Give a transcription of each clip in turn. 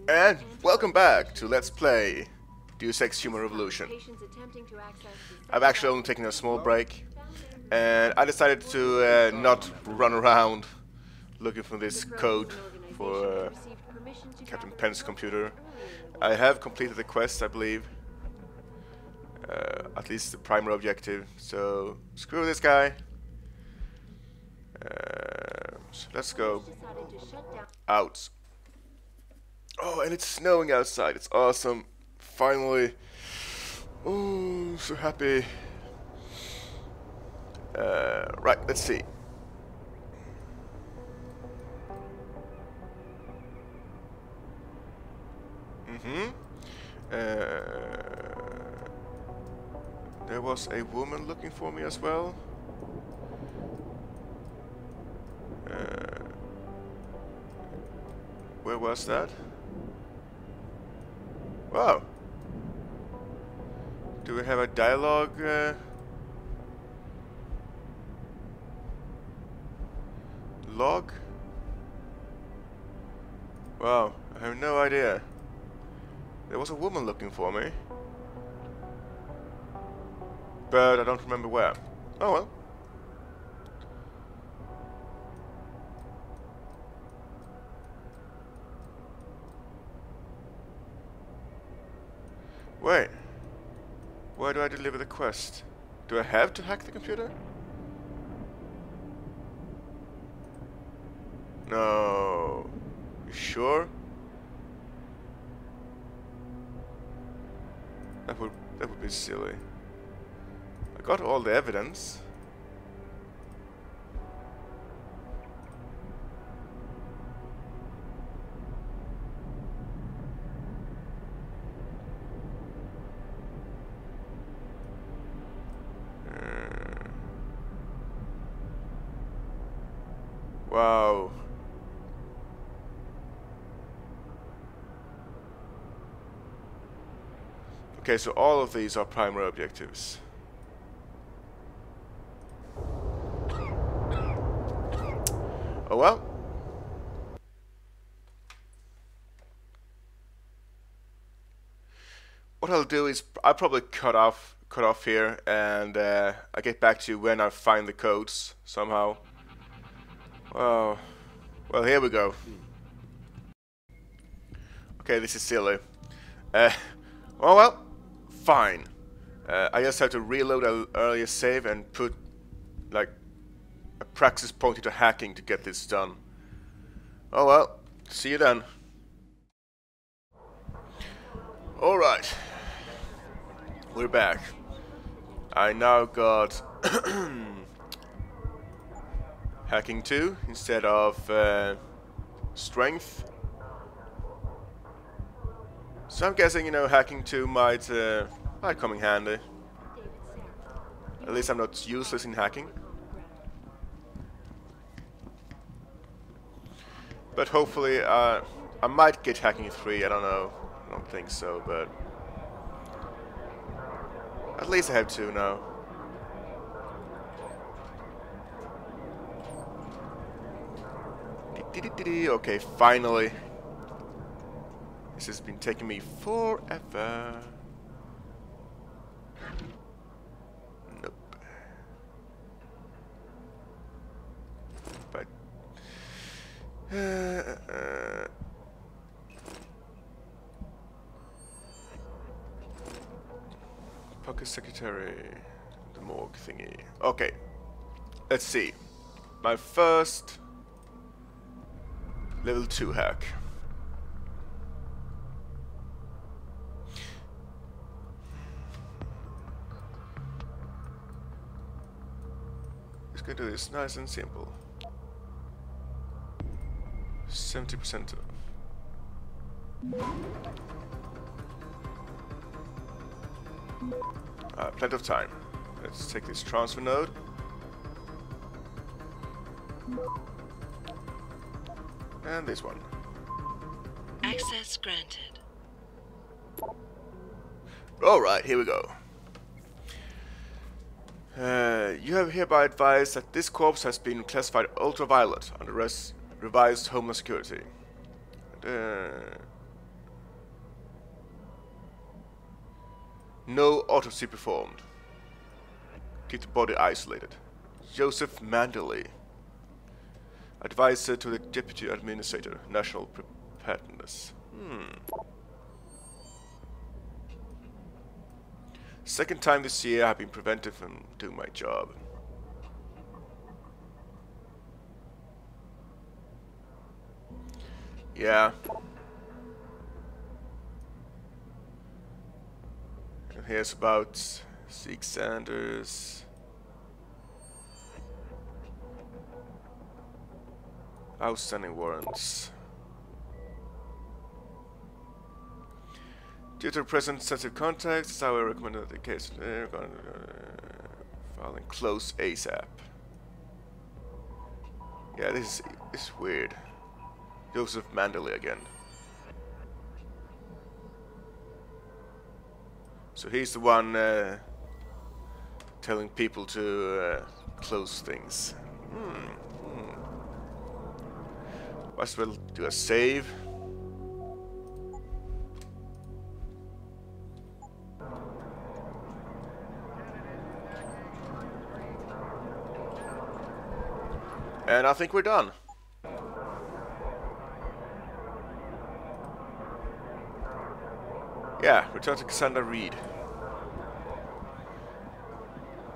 And welcome back to Let's Play Deus Ex Human Revolution. I've actually only taken a small break, and I decided to not run around looking for this code for Captain Pence's computer. I have completed the quest, I believe. At least the primary objective, so screw this guy. So let's go out. Oh, and it's snowing outside. It's awesome. Finally. Oh, so happy. Right, let's see. There was a woman looking for me as well. Where was that? Wow. Do we have a dialogue? Log? Wow, I have no idea. There was a woman looking for me. But I don't remember where. Oh well. Wait. Where do I deliver the quest? Do I have to hack the computer? No. You sure? That would be silly. I got all the evidence. Wow. Okay, so all of these are primary objectives. Oh well. What I'll do is I'll probably cut off here, and I'll get back to you when I find the codes somehow. Oh, well, here we go. Okay, this is silly. Oh well, fine. I just have to reload an earlier save and put like a praxis pointing to hacking to get this done. Oh well, see you then. Alright, we're back. I now got hacking 2 instead of strength. So I'm guessing, you know, hacking 2 might come in handy. At least I'm not useless in hacking. But hopefully, I might get hacking 3, I don't know. I don't think so, but at least I have 2 now. Okay, finally. This has been taking me forever. Nope. But Pocket secretary, the morgue thingy. Okay, let's see. My first level 2 hack. Just gonna do this nice and simple. 70% off. Plenty of time. Let's take this transfer node. And this one. Access granted. Alright, here we go. You have hereby advised that this corpse has been classified ultraviolet under revised Homeland Security. No autopsy performed. Keep the body isolated. Joseph Manderley. Advisor to the Deputy Administrator, National Preparedness. Second time this year I've been prevented from doing my job. Yeah. And here's about Zeke Sanders. Outstanding warrants. Due to the present sensitive context, I will recommend that the case filing close ASAP. Yeah, this is weird. Joseph Manderley again. So he's the one telling people to close things. Might as well do a save. And I think we're done. Yeah, return to Cassandra Reed.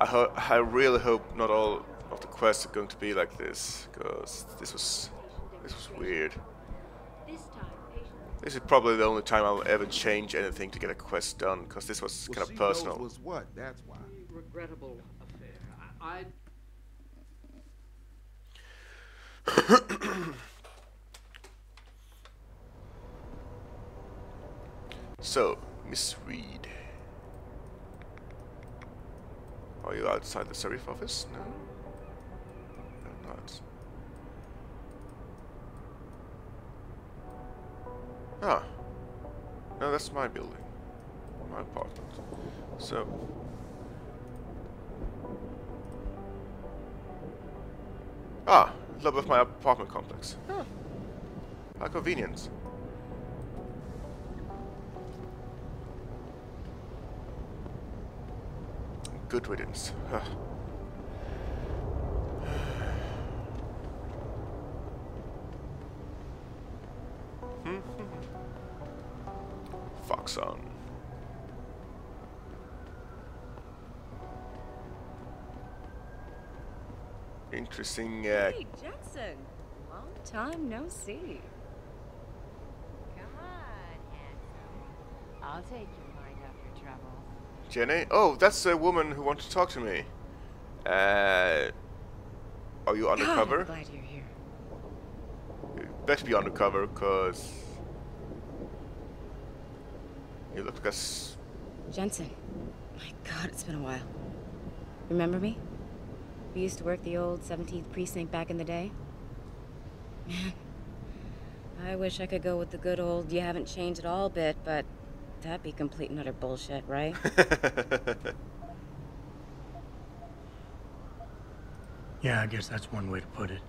I really hope not all of the quests are going to be like this, because this was weird. This is probably the only time I'll ever change anything to get a quest done, because this was kind of personal. Was what? That's why. Regrettable affair. I So, Miss Reed. Are you outside the sheriff office? No? I'm not. Ah. No, that's my building. My apartment. So... Ah, lobby of my apartment complex. Huh. How convenient. Good riddance. Huh. Fox on. Interesting. Hey, Jackson. Long time no see. Come on, handsome. I'll take your mind off your troubles. Jenny? Oh, that's the woman who wanted to talk to me. Are you undercover? God, I'm glad you're here. You better be undercover, cause you look like a Jensen. My God, it's been a while. Remember me? We used to work the old 17th precinct back in the day. Man, I wish I could go with the good old you haven't changed at all bit, but that'd be complete and utter bullshit, right? Yeah, I guess that's one way to put it.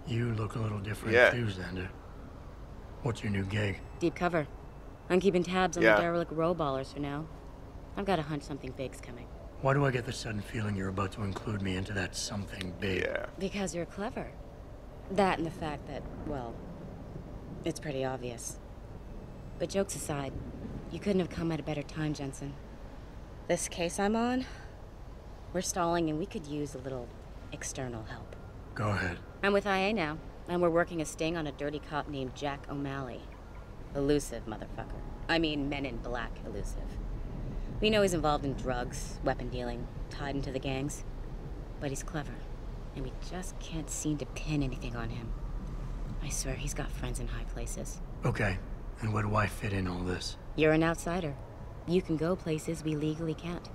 You look a little different too, Xander. What's your new gig? Deep cover. I'm keeping tabs on the derelict row ballers for now. I've got a hunch something big's coming. Why do I get the sudden feeling you're about to include me into that something big? Yeah. Because you're clever. That and the fact that, well, it's pretty obvious. But jokes aside, you couldn't have come at a better time, Jensen. This case I'm on, we're stalling and we could use a little external help. Go ahead. I'm with IA now, and we're working a sting on a dirty cop named Jack O'Malley. Elusive motherfucker. I mean, Men in Black elusive. We know he's involved in drugs, weapon dealing, tied into the gangs. But he's clever, and we just can't seem to pin anything on him. I swear he's got friends in high places. Okay, and where do I fit in all this? You're an outsider. You can go places we legally can't.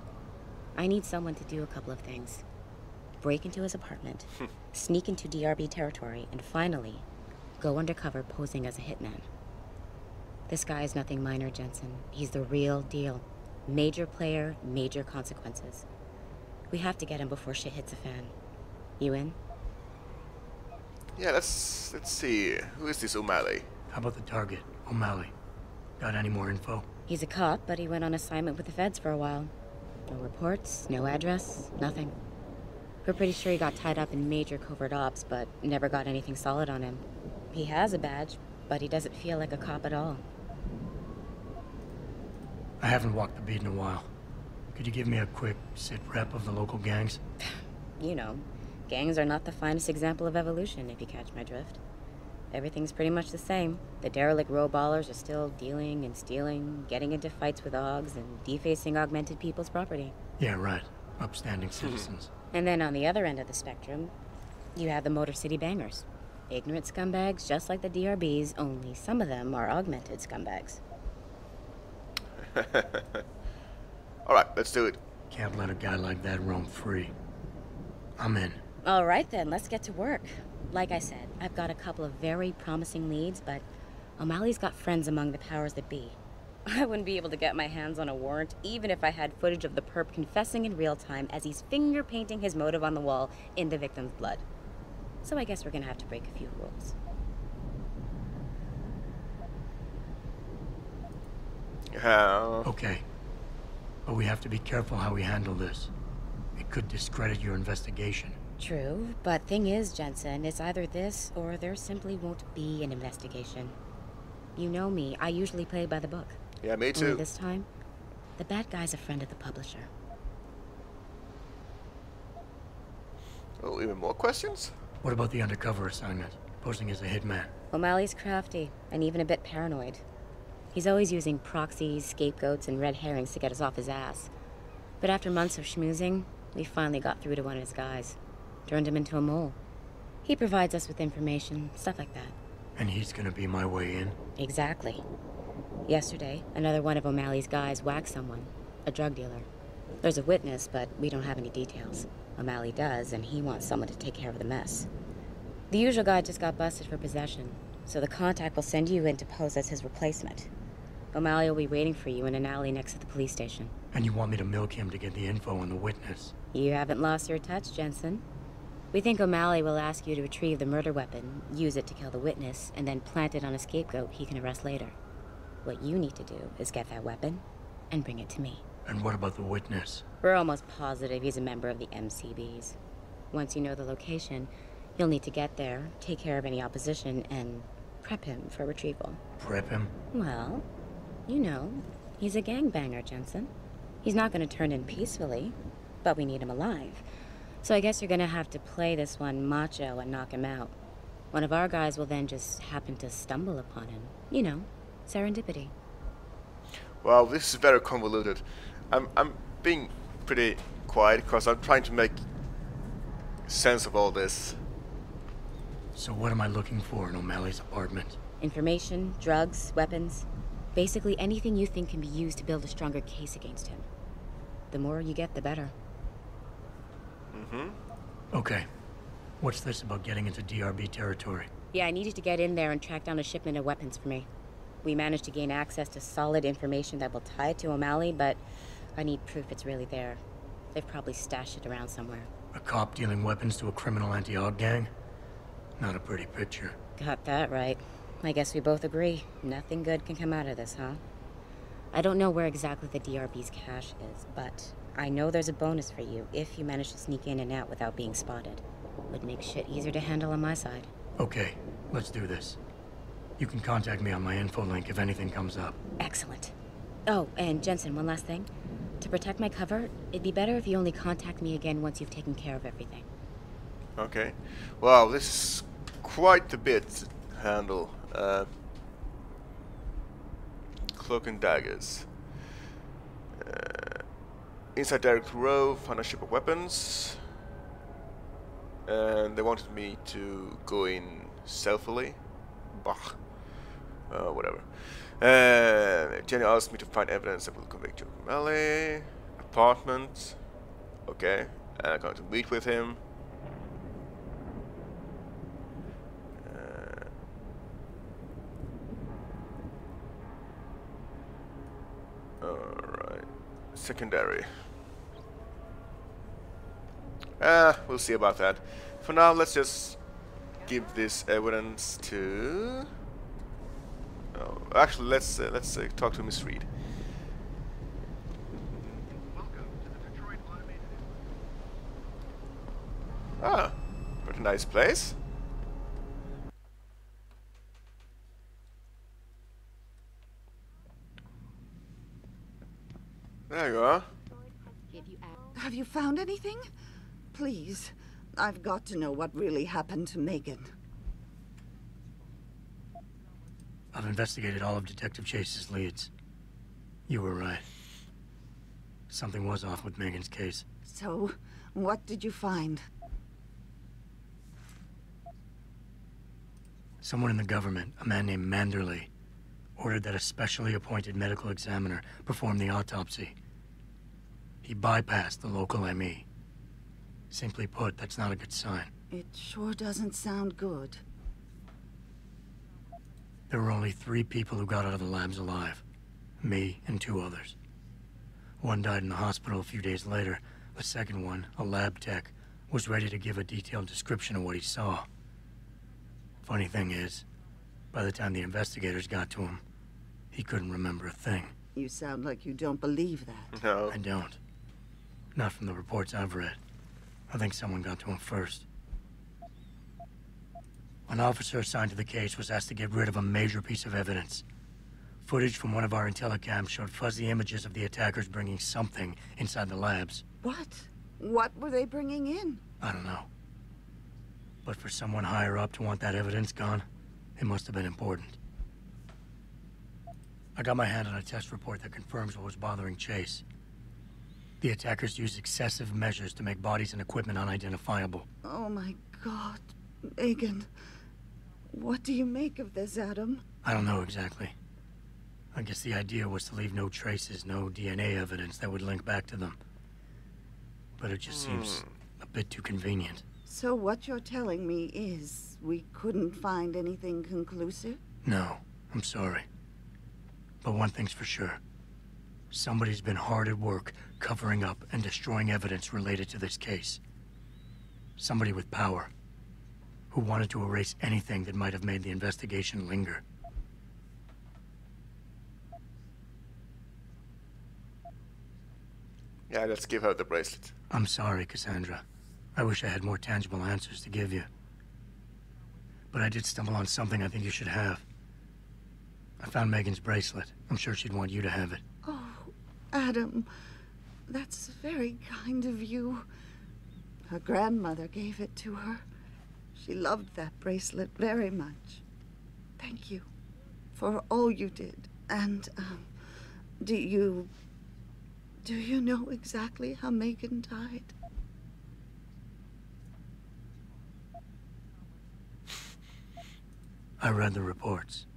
I need someone to do a couple of things. Break into his apartment, sneak into DRB territory, and finally, go undercover posing as a hitman. This guy is nothing minor, Jensen. He's the real deal. Major player, major consequences. We have to get him before shit hits the fan. You in? Yeah, let's see. Who is this O'Malley? How about the target, O'Malley? Got any more info? He's a cop, but he went on assignment with the feds for a while. No reports, no address, nothing. We're pretty sure he got tied up in major covert ops, but never got anything solid on him. He has a badge, but he doesn't feel like a cop at all. I haven't walked the beat in a while. Could you give me a quick sit-rep of the local gangs? You know, gangs are not the finest example of evolution, if you catch my drift. Everything's pretty much the same. The derelict row-ballers are still dealing and stealing, getting into fights with OGs, and defacing augmented people's property. Yeah, right. Upstanding citizens. And then on the other end of the spectrum, you have the Motor City Bangers. Ignorant scumbags just like the DRBs, only some of them are augmented scumbags. Alright, let's do it. Can't let a guy like that roam free. I'm in. Alright then, let's get to work. Like I said, I've got a couple of very promising leads, but O'Malley's got friends among the powers that be. I wouldn't be able to get my hands on a warrant, even if I had footage of the perp confessing in real time as he's finger-painting his motive on the wall in the victim's blood. So I guess we're gonna have to break a few rules. Okay. But we have to be careful how we handle this. It could discredit your investigation. True, but thing is, Jensen, it's either this or there simply won't be an investigation. You know me, I usually play by the book. Yeah, me too. Only this time, the bad guy's a friend of the publisher. Oh, even more questions? What about the undercover assignment? Posing as a hitman. O'Malley's crafty, and even a bit paranoid. He's always using proxies, scapegoats, and red herrings to get us off his ass. But after months of schmoozing, we finally got through to one of his guys. Turned him into a mole. He provides us with information, stuff like that. And he's gonna be my way in? Exactly. Yesterday, another one of O'Malley's guys whacked someone, a drug dealer. There's a witness, but we don't have any details. O'Malley does, and he wants someone to take care of the mess. The usual guy just got busted for possession, so the contact will send you in to pose as his replacement. O'Malley will be waiting for you in an alley next to the police station. And you want me to milk him to get the info on the witness? You haven't lost your touch, Jensen. We think O'Malley will ask you to retrieve the murder weapon, use it to kill the witness, and then plant it on a scapegoat he can arrest later. What you need to do is get that weapon and bring it to me. And what about the witness? We're almost positive he's a member of the MCBs. Once you know the location, you'll need to get there, take care of any opposition, and prep him for retrieval. Prep him? Well, you know, he's a gangbanger, Jensen. He's not going to turn in peacefully, but we need him alive. So I guess you're going to have to play this one macho and knock him out. One of our guys will then just happen to stumble upon him. You know, serendipity. Wow, this is very convoluted. I'm being pretty quiet because I'm trying to make sense of all this. So what am I looking for in O'Malley's apartment? Information, drugs, weapons. Basically anything you think can be used to build a stronger case against him. The more you get, the better. Okay. What's this about getting into DRB territory? Yeah, I need you to get in there and track down a shipment of weapons for me. We managed to gain access to solid information that will tie it to O'Malley, but I need proof it's really there. They've probably stashed it around somewhere. A cop dealing weapons to a criminal anti-AUG gang? Not a pretty picture. Got that right. I guess we both agree. Nothing good can come out of this, huh? I don't know where exactly the DRB's cache is, but I know there's a bonus for you if you manage to sneak in and out without being spotted. Would make shit easier to handle on my side. Okay, let's do this. You can contact me on my info link if anything comes up. Excellent. Oh, and Jensen, one last thing. To protect my cover, it'd be better if you only contact me again once you've taken care of everything. Okay. Wow, this is quite a bit to handle. Cloak and daggers. Inside direct row, find a ship of weapons. And they wanted me to go in stealthily. Bah. Whatever. Jenny asked me to find evidence that will convict you of O'Malley. Apartment. Okay. And I'm going to meet with him. Alright. Secondary. We'll see about that. For now, let's just give this evidence to... Oh, actually, let's talk to Miss Reed. Nice place. There you are. Have you found anything? Please, I've got to know what really happened to Megan. I've investigated all of Detective Chase's leads. You were right. Something was off with Megan's case. So, what did you find? Someone in the government, a man named Manderley, ordered that a specially appointed medical examiner perform the autopsy. He bypassed the local ME. Simply put, that's not a good sign. It sure doesn't sound good. There were only 3 people who got out of the labs alive. Me and 2 others. One died in the hospital a few days later. The second one, a lab tech, was ready to give a detailed description of what he saw. Funny thing is, by the time the investigators got to him, he couldn't remember a thing. You sound like you don't believe that. No. I don't. Not from the reports I've read. I think someone got to him first. An officer assigned to the case was asked to get rid of a major piece of evidence. Footage from one of our intellicams showed fuzzy images of the attackers bringing something inside the labs. What? What were they bringing in? I don't know. But for someone higher up to want that evidence gone, it must have been important. I got my hand on a test report that confirms what was bothering Chase. The attackers used excessive measures to make bodies and equipment unidentifiable. Oh my God, Megan. What do you make of this, Adam? I don't know exactly. I guess the idea was to leave no traces, no DNA evidence that would link back to them. But it just seems a bit too convenient. So what you're telling me is we couldn't find anything conclusive? No, I'm sorry. But one thing's for sure. Somebody's been hard at work covering up and destroying evidence related to this case. Somebody with power, who wanted to erase anything that might have made the investigation linger. Yeah, let's give her the bracelet. I'm sorry, Cassandra. I wish I had more tangible answers to give you. But I did stumble on something I think you should have. I found Megan's bracelet. I'm sure she'd want you to have it. Oh, Adam, that's very kind of you. Her grandmother gave it to her. She loved that bracelet very much. Thank you for all you did. And, do you know exactly how Megan died? I read the reports.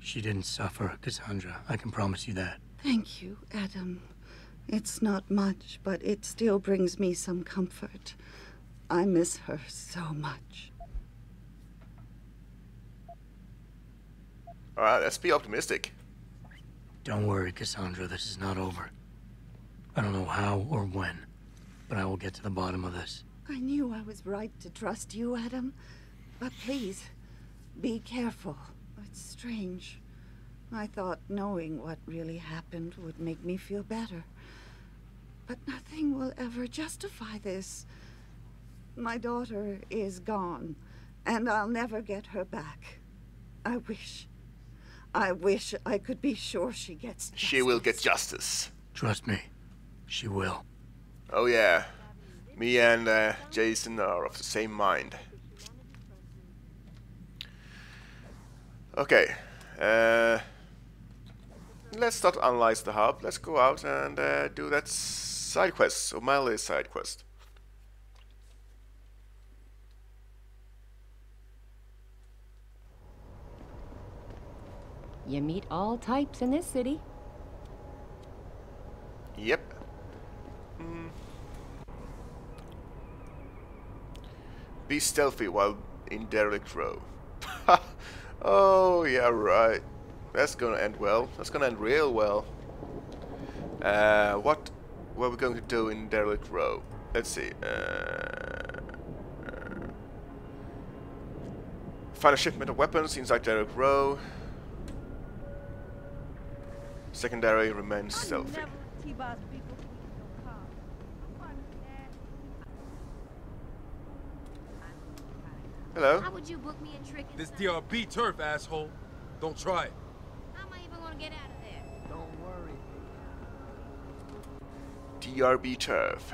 She didn't suffer, Cassandra. I can promise you that. Thank you, Adam. It's not much, but it still brings me some comfort. I miss her so much. Alright, let's be optimistic. Don't worry, Cassandra. This is not over. I don't know how or when, but I will get to the bottom of this. I knew I was right to trust you, Adam. But please, be careful. It's strange. I thought knowing what really happened would make me feel better. But nothing will ever justify this. My daughter is gone, and I'll never get her back. I wish I could be sure she gets justice. She will get justice. Trust me, she will. Oh yeah. Me and Jason are of the same mind. Okay. Let's not analyze the hub. Let's go out and do that side quest, O'Malley's side quest. You meet all types in this city. Yep. Be stealthy while in derelict row. Oh yeah, right. That's gonna end well. That's gonna end real well. What are we going to do in derelict row? Let's see. Find a shipment of weapons inside derelict row. Secondary remains stealthy. Hello. How would you book me a trick? This DRB turf, asshole. Don't try it. How am I even gonna get out of there? Don't worry. DRB turf.